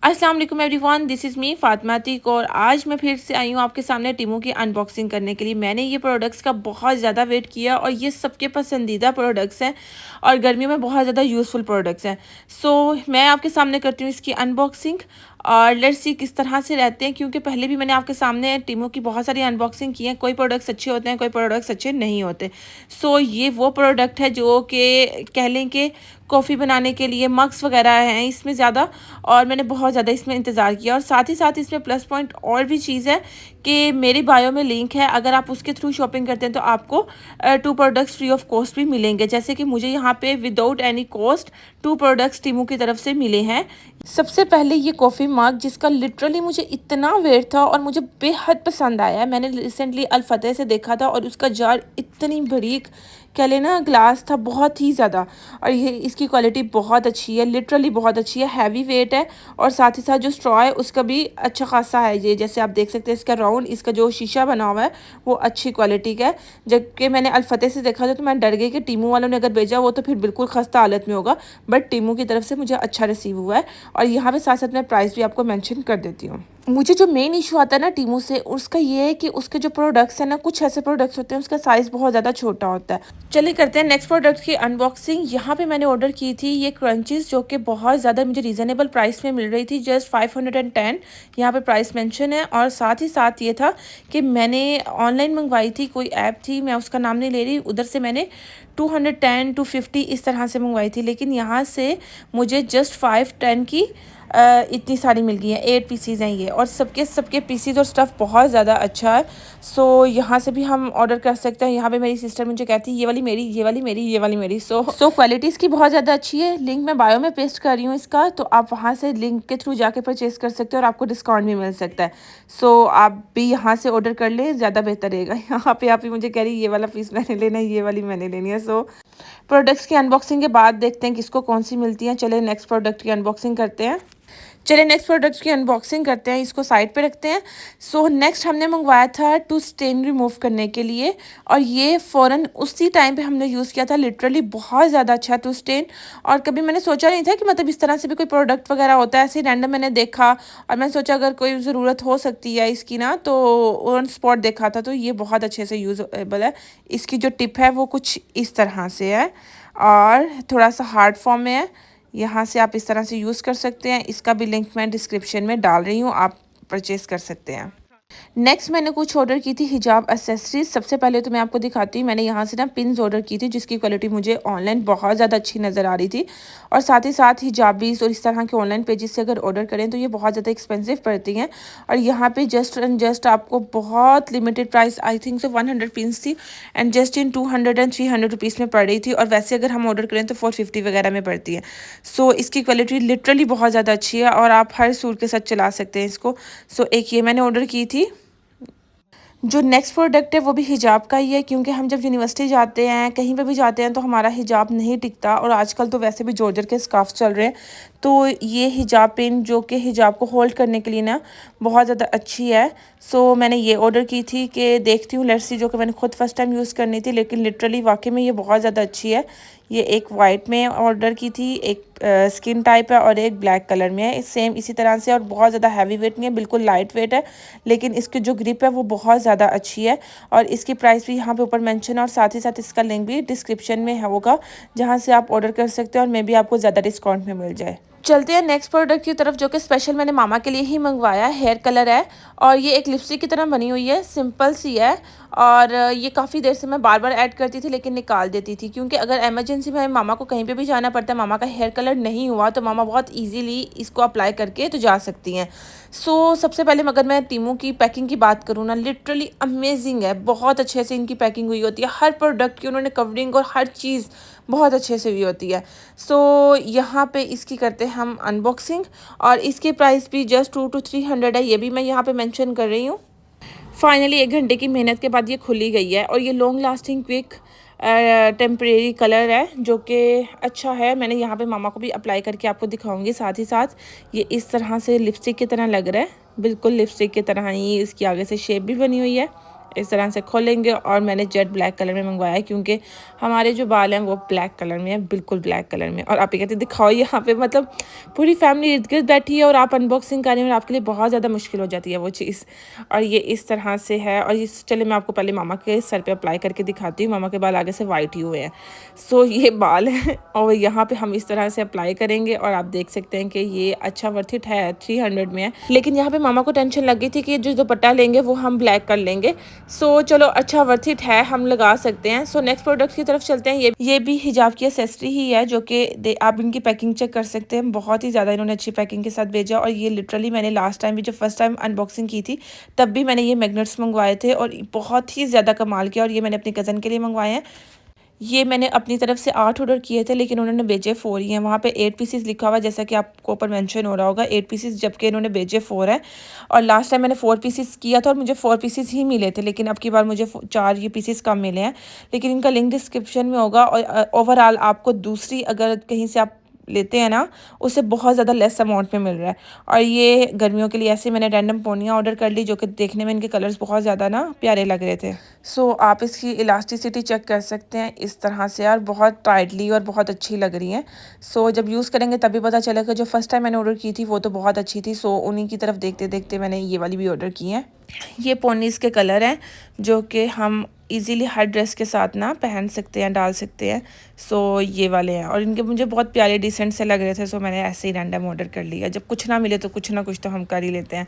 अस्सलाम वालेकुम everyone, this is me Fatima Atiq और आज मैं फिर से आई हूँ आपके सामने टीमू की अनबॉक्सिंग करने के लिए। मैंने ये प्रोडक्ट्स का बहुत ज़्यादा वेट किया और ये सबके पसंदीदा प्रोडक्ट्स हैं और गर्मियों में बहुत ज़्यादा यूज़फुल प्रोडक्ट्स हैं। सो मैं आपके सामने करती हूँ इसकी अनबॉक्सिंग और लेट्स सी किस तरह से रहते हैं, क्योंकि पहले भी मैंने आपके सामने टीमू की बहुत सारी अनबॉक्सिंग की है। कोई प्रोडक्ट्स अच्छे होते हैं, कोई प्रोडक्ट्स अच्छे नहीं होते। सो ये वो प्रोडक्ट है जो कि कह लें कि कॉफ़ी बनाने के लिए मग्स वगैरह हैं इसमें ज़्यादा, और मैंने बहुत ज़्यादा इसमें इंतज़ार किया। और साथ ही साथ इसमें प्लस पॉइंट और भी चीज़ है कि मेरी बायो में लिंक है, अगर आप उसके थ्रू शॉपिंग करते हैं तो आपको 2 प्रोडक्ट्स फ्री ऑफ कॉस्ट भी मिलेंगे। जैसे कि मुझे यहाँ पे विदाउट एनी कॉस्ट 2 प्रोडक्ट्स टीमू की तरफ से मिले हैं। सबसे पहले ये कॉफ़ी मग, जिसका लिटरली मुझे इतना वेट था और मुझे बेहद पसंद आया। मैंने रिसेंटली अल फतेह से देखा था और उसका जार इतनी बारीक कह लेना ग्लास था, बहुत ही ज़्यादा। और ये इसकी क्वालिटी बहुत अच्छी है, लिटरली बहुत अच्छी है, हैवी वेट है। और साथ ही साथ जो स्ट्रॉ है उसका भी अच्छा खासा है। ये जैसे आप देख सकते हैं इसका राउंड, इसका जो शीशा बना हुआ है वो अच्छी क्वालिटी का है। जबकि मैंने अल फतेह से देखा था तो मैं डर गई कि टीमू वालों ने अगर भेजा वो तो फिर बिल्कुल खस्ता हालत में होगा, बट टीमू की तरफ से मुझे अच्छा रिसीव हुआ है। और यहाँ पे साथ साथ मैं प्राइस भी आपको मेंशन कर देती हूँ। मुझे जो मेन इशू आता है ना टीमू से, उसका ये है कि उसके जो प्रोडक्ट्स हैं ना, कुछ ऐसे प्रोडक्ट्स होते हैं उसका साइज़ बहुत ज़्यादा छोटा होता है। चलिए करते हैं नेक्स्ट प्रोडक्ट की अनबॉक्सिंग। यहाँ पे मैंने ऑर्डर की थी ये क्रंचीज़, जो कि बहुत ज़्यादा मुझे रीज़नेबल प्राइस में मिल रही थी, जस्ट 510 यहाँ पे प्राइस मेंशन है। और साथ ही साथ ये था कि मैंने ऑनलाइन मंगवाई थी, कोई ऐप थी, मैं उसका नाम नहीं ले रही, उधर से मैंने 210 250 इस तरह से मंगवाई थी, लेकिन यहाँ से मुझे जस्ट 510 की इतनी सारी मिल गई हैं। 8 पीसीज हैं ये, और सबके पीसीज और स्टफ़ बहुत ज़्यादा अच्छा है। सो यहाँ से भी हम ऑर्डर कर सकते हैं। यहाँ पे मेरी सिस्टर मुझे कहती है ये वाली मेरी, ये वाली मेरी, ये वाली मेरी। सो क्वालिटी इसकी बहुत ज़्यादा अच्छी है। लिंक मैं बायो में पेस्ट कर रही हूँ इसका, तो आप वहाँ से लिंक के थ्रू जाके परचेज कर सकते हो और आपको डिस्काउंट भी मिल सकता है। सो आप भी यहाँ से ऑर्डर कर ले, ज़्यादा बेहतर रहेगा। यहाँ पे आप ही मुझे कह रही ये वाला पीस मैंने लेना है, ये वाली मैंने लेनी है। सो प्रोडक्ट्स की अनबॉक्सिंग के बाद देखते हैं किसको कौन सी मिलती है। चले नेक्स्ट प्रोडक्ट की अनबॉक्सिंग करते हैं। चलिए नेक्स्ट प्रोडक्ट की अनबॉक्सिंग करते हैं, इसको साइड पे रखते हैं। सो नेक्स्ट हमने मंगवाया था टू स्टेन रिमूव करने के लिए, और ये फ़ौरन उसी टाइम पे हमने यूज़ किया था। लिटरली बहुत ज़्यादा अच्छा टू स्टेन, और कभी मैंने सोचा नहीं था कि मतलब इस तरह से भी कोई प्रोडक्ट वगैरह होता है। ऐसे ही रैंडम मैंने देखा और मैंने सोचा अगर कोई ज़रूरत हो सकती है इसकी ना, तो ऑन स्पॉट देखा था। तो ये बहुत अच्छे से यूज़ेबल है। इसकी जो टिप है वो कुछ इस तरह से है और थोड़ा सा हार्ड फॉर्म में है। यहाँ से आप इस तरह से यूज़ कर सकते हैं। इसका भी लिंक मैं डिस्क्रिप्शन में डाल रही हूँ, आप परचेज़ कर सकते हैं। नेक्स्ट मैंने कुछ ऑर्डर की थी हिजाब एक्सेसरीज। सबसे पहले तो मैं आपको दिखाती हूँ, मैंने यहाँ से ना पिन्स ऑर्डर की थी, जिसकी क्वालिटी मुझे ऑनलाइन बहुत ज़्यादा अच्छी नज़र आ रही थी। और साथ ही साथ हिजाबीज़ और इस तरह के ऑनलाइन पेजेस से अगर ऑर्डर करें तो ये बहुत ज़्यादा एक्सपेंसिव पड़ती हैं। और यहाँ पे जस्ट एंड जस्ट आपको बहुत limited price, I think so 100 pins थी, and just in 200 and 300 rupees में पड़ रही थी। और वैसे अगर हम ऑर्डर करें तो 450 वगैरह में पड़ती है। सो इसकी क्वालिटी लिटरली बहुत ज़्यादा अच्छी है और आप हर सूट के साथ चला सकते हैं इसको। सो एक ये मैंने ऑर्डर की थी। जो नेक्स्ट प्रोडक्ट है वो भी हिजाब का ही है, क्योंकि हम जब यूनिवर्सिटी जाते हैं, कहीं पे भी जाते हैं, तो हमारा हिजाब नहीं टिकता। और आजकल तो वैसे भी जॉर्जेट के स्कार्फ चल रहे हैं, तो ये हिजाब पिन जो कि हिजाब को होल्ड करने के लिए ना बहुत ज़्यादा अच्छी है। सो मैंने ये ऑर्डर की थी कि देखती हूँ लेट्स सी, जो कि मैंने खुद फर्स्ट टाइम यूज़ करनी थी, लेकिन लिटरली वाकई में ये बहुत ज़्यादा अच्छी है। ये एक वाइट में ऑर्डर की थी, एक स्किन टाइप है और एक ब्लैक कलर में है, सेम इसी तरह से। और बहुत ज़्यादा हैवी वेट नहीं है, बिल्कुल लाइट वेट है, लेकिन इसकी जो ग्रिप है वो बहुत ज़्यादा अच्छी है। और इसकी प्राइस भी यहाँ पे ऊपर मेंशन है, और साथ ही साथ इसका लिंक भी डिस्क्रिप्शन में होगा, जहाँ से आप ऑर्डर कर सकते हैं और मे बी आपको ज़्यादा डिस्काउंट में मिल जाए। चलते हैं नेक्स्ट प्रोडक्ट की तरफ, जो कि स्पेशल मैंने मामा के लिए ही मंगवाया है। हेयर कलर है और ये एक लिपस्टिक की तरह बनी हुई है, सिंपल सी है। और ये काफ़ी देर से मैं बार बार ऐड करती थी लेकिन निकाल देती थी, क्योंकि अगर इमरजेंसी में मामा को कहीं पे भी जाना पड़ता है, मामा का हेयर कलर नहीं हुआ, तो मामा बहुत इजीली इसको अप्लाई करके तो जा सकती हैं। सो सबसे पहले अगर मैं टीमू की पैकिंग की बात करूँ ना, लिटरली अमेजिंग है, बहुत अच्छे से इनकी पैकिंग हुई होती है। हर प्रोडक्ट की उन्होंने कवरिंग और हर चीज़ बहुत अच्छे से हुई होती है। सो यहाँ पे इसकी करते हैं हम अनबॉक्सिंग, और इसकी प्राइस भी जस्ट 200 to 300 है, ये भी मैं यहाँ पे मेंशन कर रही हूँ। फाइनली 1 घंटे की मेहनत के बाद ये खुली गई है, और ये long lasting quick temporary colour है, जो कि अच्छा है। मैंने यहाँ पे मामा को भी अप्लाई करके आपको दिखाऊंगी। साथ ही साथ ये इस तरह से लिपस्टिक की तरह लग रहा है, बिल्कुल लिपस्टिक की तरह ही इसकी आगे से शेप भी बनी हुई है। इस तरह से खोलेंगे और मैंने जेट ब्लैक कलर में मंगवाया है क्योंकि हमारे जो बाल हैं वो ब्लैक कलर में है, बिल्कुल ब्लैक कलर में। और आप ये कहते दिखाओ यहाँ पे, मतलब पूरी फैमिली इर्द गिर्द बैठी है और आप अनबॉक्सिंग कर रहे हैं और आपके लिए बहुत ज़्यादा मुश्किल हो जाती है वो चीज़। और ये इस तरह से है। और इस चले मैं आपको पहले मामा के सर पे अप्लाई करके दिखाती हूँ। मामा के बाल आगे से वाइट ही हुए हैं। सो ये बाल हैं और यहाँ पे हम इस तरह से अप्लाई करेंगे और आप देख सकते हैं कि ये अच्छा वर्थ इट है, 300 में है। लेकिन यहाँ पे मामा को टेंशन लग गई थी कि जो दुपट्टा लेंगे वो हम ब्लैक कर लेंगे। सो चलो अच्छा वर्थ इट है, हम लगा सकते हैं। सो नेक्स्ट प्रोडक्ट की तरफ चलते हैं। ये भी हिजाब की एसेसरी ही है जो कि आप इनकी पैकिंग चेक कर सकते हैं। बहुत ही ज़्यादा इन्होंने अच्छी पैकिंग के साथ भेजा। और ये लिटरली मैंने लास्ट टाइम भी जब फर्स्ट टाइम अनबॉक्सिंग की थी तब भी मैंने ये मैग्नेट्स मंगवाए थे और बहुत ही ज़्यादा कमाल किया। और ये मैंने अपनी कज़न के लिए मंगवाए हैं। ये मैंने अपनी तरफ से 8 ऑर्डर किए थे लेकिन उन्होंने भेजे 4 ही हैं। वहाँ पे 8 पीसेस लिखा हुआ है जैसा कि आपको ऊपर मेंशन हो रहा होगा 8 पीसेस, जबकि इन्होंने भेजे 4 है। और लास्ट टाइम मैंने 4 पीसेस किया था और मुझे 4 पीसेस ही मिले थे, लेकिन अब की बार मुझे 4 ये पीसेस कम मिले हैं। लेकिन इनका लिंक डिस्क्रिप्शन में होगा। और ओवरऑल आपको दूसरी अगर कहीं से आप लेते हैं ना, उससे बहुत ज़्यादा लेस अमाउंट में मिल रहा है। और ये गर्मियों के लिए ऐसे मैंने रैंडम पोनियाँ ऑर्डर कर ली जो कि देखने में इनके कलर्स बहुत ज़्यादा ना प्यारे लग रहे थे। सो आप इसकी इलास्टिसिटी चेक कर सकते हैं इस तरह से यार, बहुत टाइटली और बहुत अच्छी लग रही हैं। सो जब यूज़ करेंगे तभी पता चलेगा। जो फर्स्ट टाइम मैंने ऑर्डर की थी वो तो बहुत अच्छी थी। सो उन्हीं की तरफ देखते देखते मैंने ये वाली भी ऑर्डर की है। ये पोनीज़ के कलर हैं जो कि हम इजीली हर ड्रेस के साथ ना पहन सकते हैं, डाल सकते हैं। सो ये वाले हैं और इनके मुझे बहुत प्यारे डिसेंट से लग रहे थे। सो मैंने ऐसे ही रैंडम ऑर्डर कर लिया। जब कुछ ना मिले तो कुछ ना कुछ तो हम कर ही लेते हैं।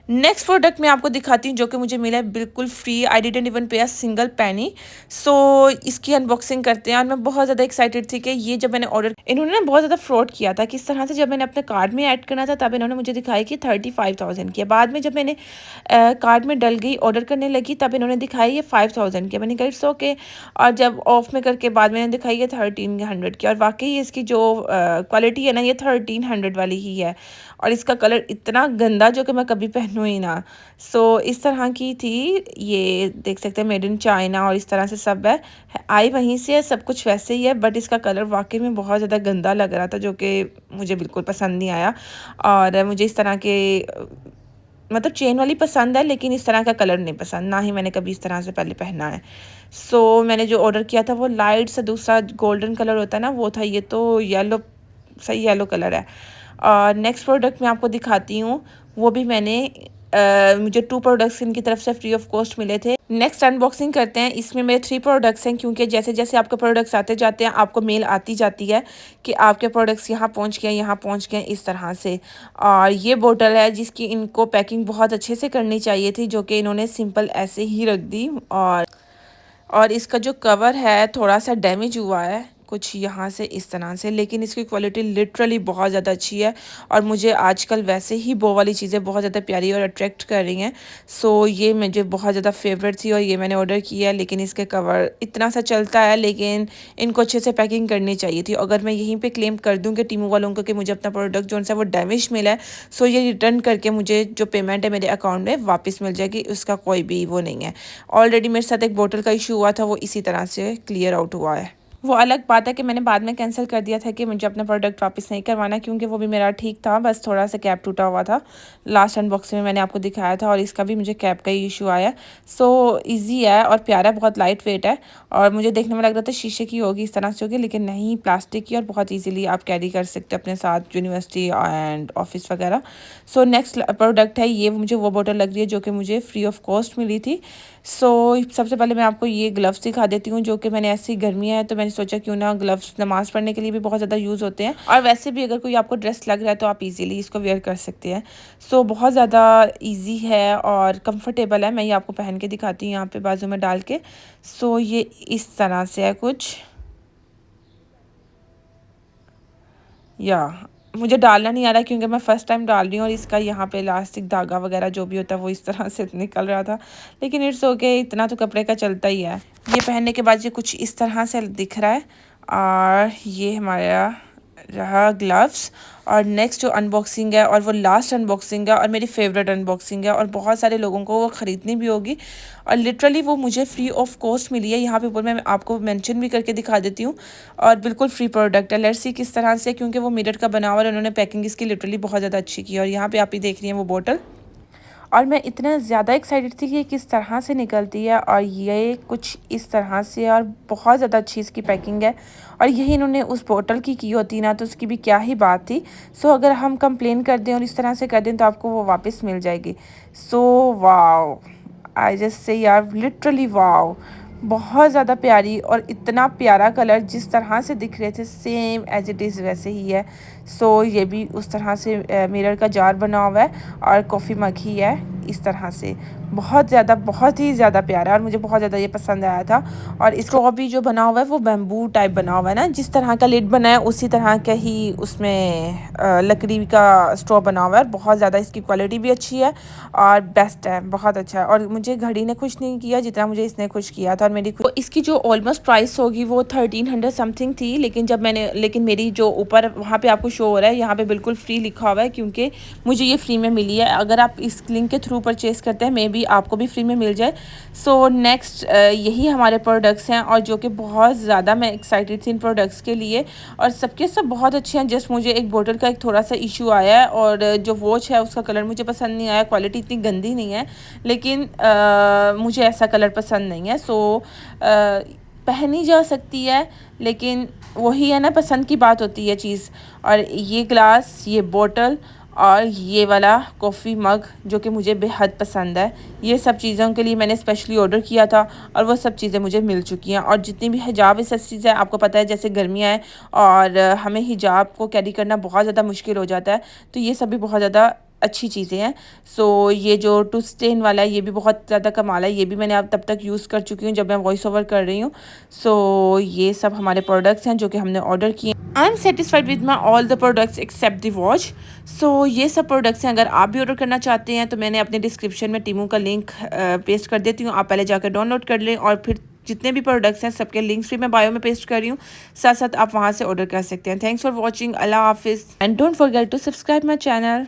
नेक्स्ट प्रोडक्ट मैं आपको दिखाती हूँ जो कि मुझे मिला है बिल्कुल फ्री। आई डिडंट इवन पे अ सिंगल पैनी। सो इसकी अनबॉक्सिंग करते हैं। और मैं बहुत ज़्यादा एक्साइटेड थी कि ये जब मैंने ऑर्डर, इन्होंने ना बहुत ज़्यादा फ्रॉड किया था। किस तरह से, जब मैंने अपने कार्ड में ऐड करना था तब इन्होंने मुझे दिखाई कि 35,000 की है। बाद में जब मैंने कार्ड में डल गई, ऑर्डर करने लगी, तब इन्होंने दिखाई ये 5,000 की। मैंने कहा इट्स ओके। और जब ऑफ में करके बाद मैंने दिखाई है 1300 की। और वाकई इसकी जो क्वालिटी है ना, ये 1300 वाली ही है। और इसका कलर इतना गंदा जो कि मैं कभी पहनूँ ही ना। सो इस तरह की थी। ये देख सकते हैं मेड इन चाइना और इस तरह से सब है। आई वहीं से है, सब कुछ वैसे ही है, बट इसका कलर वाकई में बहुत ज़्यादा गंदा लग रहा था जो कि मुझे बिल्कुल पसंद नहीं आया। और मुझे इस तरह के मतलब चेन वाली पसंद है लेकिन इस तरह का कलर नहीं पसंद, ना ही मैंने कभी इस तरह से पहले पहना है। सो मैंने जो ऑर्डर किया था वो लाइट सा दूसरा गोल्डन कलर होता है ना, वो था। ये तो येलो, सही येलो कलर है। और नेक्स्ट प्रोडक्ट मैं आपको दिखाती हूँ। वो भी मैंने मुझे 2 प्रोडक्ट्स इनकी तरफ से फ्री ऑफ कॉस्ट मिले थे। नेक्स्ट अनबॉक्सिंग करते हैं। इसमें मेरे 3 प्रोडक्ट्स हैं क्योंकि जैसे जैसे आपके प्रोडक्ट्स आते जाते हैं आपको मेल आती जाती है कि आपके प्रोडक्ट्स यहाँ पहुँच गए, यहाँ पहुँच गए, इस तरह से। और ये बोतल है जिसकी इनको पैकिंग बहुत अच्छे से करनी चाहिए थी जो कि इन्होंने सिंपल ऐसे ही रख दी। और इसका जो कवर है थोड़ा सा डैमेज हुआ है कुछ यहाँ से इस तरह से, लेकिन इसकी क्वालिटी लिटरली बहुत ज़्यादा अच्छी है। और मुझे आजकल वैसे ही वो वाली चीज़ें बहुत ज़्यादा प्यारी और अट्रैक्ट कर रही हैं। सो ये मुझे बहुत ज़्यादा फेवरेट थी और ये मैंने ऑर्डर किया है। लेकिन इसके कवर इतना सा चलता है, लेकिन इनको अच्छे से पैकिंग करनी चाहिए थी। अगर मैं यहीं पर क्लेम कर दूँ कि टीमू वालों को कि मुझे अपना प्रोडक्ट जो है वो डैमेज मिला है, सो ये रिटर्न करके मुझे जो पेमेंट है मेरे अकाउंट में वापस मिल जाएगी। उसका कोई भी वो नहीं है। ऑलरेडी मेरे साथ एक बोतल का इशू हुआ था, वो इसी तरह से क्लियर आउट हुआ है। वो अलग बात है कि मैंने बाद में कैंसिल कर दिया था कि मुझे अपना प्रोडक्ट वापस नहीं करवाना, क्योंकि वो भी मेरा ठीक था, बस थोड़ा सा कैप टूटा हुआ था। लास्ट अनबॉक्सिंग में मैंने आपको दिखाया था और इसका भी मुझे कैप का ही इशू आया। सो इजी है और प्यारा, बहुत लाइट वेट है। और मुझे देखने में लग रहा था शीशे की होगी, इस तरह से होगी, लेकिन नहीं, प्लास्टिक की। और बहुत ईजीली आप कैरी कर सकते हैं अपने साथ यूनिवर्सिटी एंड ऑफिस वगैरह। सो नेक्स्ट प्रोडक्ट है ये, मुझे वो बोतल लग रही है जो कि मुझे फ्री ऑफ कॉस्ट मिली थी। सो सबसे पहले मैं आपको ये ग्लव्स दिखा देती हूँ जो कि मैंने, ऐसी गर्मी है तो मैंने सोचा क्यों ना ग्लव्स नमाज पढ़ने के लिए भी बहुत ज़्यादा यूज़ होते हैं। और वैसे भी अगर कोई आपको ड्रेस लग रहा है तो आप इजीली इसको वेयर कर सकते हैं। सो बहुत ज़्यादा इजी है और कंफर्टेबल है। मैं ये आपको पहन के दिखाती हूँ यहाँ पे बाजू में डाल के। सो ये इस तरह से है कुछ, या मुझे डालना नहीं आ रहा क्योंकि मैं फ़र्स्ट टाइम डाल रही हूँ। और इसका यहाँ पे इलास्टिक धागा वगैरह जो भी होता है वो इस तरह से निकल रहा था, लेकिन इट्स ओके, इतना तो कपड़े का चलता ही है। ये पहनने के बाद ये कुछ इस तरह से दिख रहा है। और ये हमारा रहा ग्लव्स। और नेक्स्ट जो अनबॉक्सिंग है और वो लास्ट अनबॉक्सिंग है और मेरी फेवरेट अनबॉक्सिंग है और बहुत सारे लोगों को वो ख़रीदनी भी होगी। और लिटरली वो मुझे फ्री ऑफ कॉस्ट मिली है। यहाँ पे ऊपर मैं आपको मेंशन भी करके दिखा देती हूँ। और बिल्कुल फ्री प्रोडक्ट है। लेट्स सी किस तरह से, क्योंकि वो मिरर का बना हुआ है, उन्होंने पैकिंग इसकी लिटरली बहुत ज़्यादा अच्छी की है। और यहाँ पे आप ही देख रही हैं वो बोतल। और मैं इतना ज़्यादा एक्साइटेड थी कि ये किस तरह से निकलती है, और ये कुछ इस तरह से, और बहुत ज़्यादा अच्छी इसकी पैकिंग है। और यही इन्होंने उस बोतल की होती ना, तो उसकी भी क्या ही बात थी। सो अगर हम कंप्लेन कर दें और इस तरह से कर दें तो आपको वो वापस मिल जाएगी। So wow, I just say यार लिटरली वाओ, बहुत ज़्यादा प्यारी, और इतना प्यारा कलर जिस तरह से दिख रहे थे सेम एज इट इज़ वैसे ही है। सो ये भी उस तरह से मिरर का जार बना हुआ है, और कॉफ़ी मग ही है इस तरह से। बहुत ही ज़्यादा प्यारा, और मुझे बहुत ज़्यादा ये पसंद आया था। और इसको भी जो बना हुआ है वो बैम्बू टाइप बना हुआ है ना, जिस तरह का लिड बना है उसी तरह का ही उसमें लकड़ी का स्ट्रॉ बना हुआ है। बहुत ज़्यादा इसकी क्वालिटी भी अच्छी है और बेस्ट है, बहुत अच्छा है। और मुझे घड़ी ने खुश नहीं किया जितना मुझे इसने खुश किया था। और इसकी जो ऑलमोस्ट प्राइस होगी वो 1300 समथिंग थी, लेकिन मेरी जो ऊपर वहाँ पे आपको शो हो रहा है, यहाँ पे बिल्कुल फ्री लिखा हुआ है, क्योंकि मुझे ये फ्री में मिली है। अगर आप इस लिंक के थ्रू परचेज़ करते हैं, मे बी आपको भी फ्री में मिल जाए। सो नेक्स्ट यही हमारे प्रोडक्ट्स हैं, और जो कि बहुत ज़्यादा मैं एक्साइटेड थी इन प्रोडक्ट्स के लिए, और सबके सब बहुत अच्छे हैं। जस्ट मुझे एक बोतल का एक थोड़ा सा इशू आया है, और जो वॉच है उसका कलर मुझे पसंद नहीं आया। क्वालिटी इतनी गंदी नहीं है, लेकिन मुझे ऐसा कलर पसंद नहीं है। सो पहनी जा सकती है, लेकिन वही है ना, पसंद की बात होती है चीज़। और ये ग्लास, ये बोतल, और ये वाला कॉफ़ी मग जो कि मुझे बेहद पसंद है, ये सब चीज़ों के लिए मैंने स्पेशली ऑर्डर किया था, और वो सब चीज़ें मुझे मिल चुकी हैं। और जितनी भी हिजाब एक्सेसरीज़ है, आपको पता है जैसे गर्मियाँ हैं और हमें हिजाब को कैरी करना बहुत ज़्यादा मुश्किल हो जाता है, तो ये सब भी बहुत ज़्यादा अच्छी चीज़ें हैं। सो ये जो टू स्टेन वाला है ये भी बहुत ज़्यादा कमाल है, ये भी मैंने अब तब तक यूज़ कर चुकी हूँ जब मैं वॉइस ओवर कर रही हूँ। सो ये सब हमारे प्रोडक्ट्स हैं जो कि हमने ऑर्डर किए। I am satisfied with my all the products except the watch. So ये सब प्रोडक्ट्स हैं, अगर आप भी ऑर्डर करना चाहते हैं तो मैंने अपने डिस्क्रिप्शन में टीमू का लिंक पेस्ट कर देती हूँ, आप पहले जाकर डाउनलोड कर लें, और फिर जितने भी प्रोडक्ट्स हैं सबके लिंक्स भी मैं बायो में पेस्ट कर रही हूँ, साथ साथ आप वहाँ से ऑर्डर कर सकते हैं। थैंक्स फॉर वॉचिंग, अल्लाह हाफिज़, and don't forget to subscribe my channel.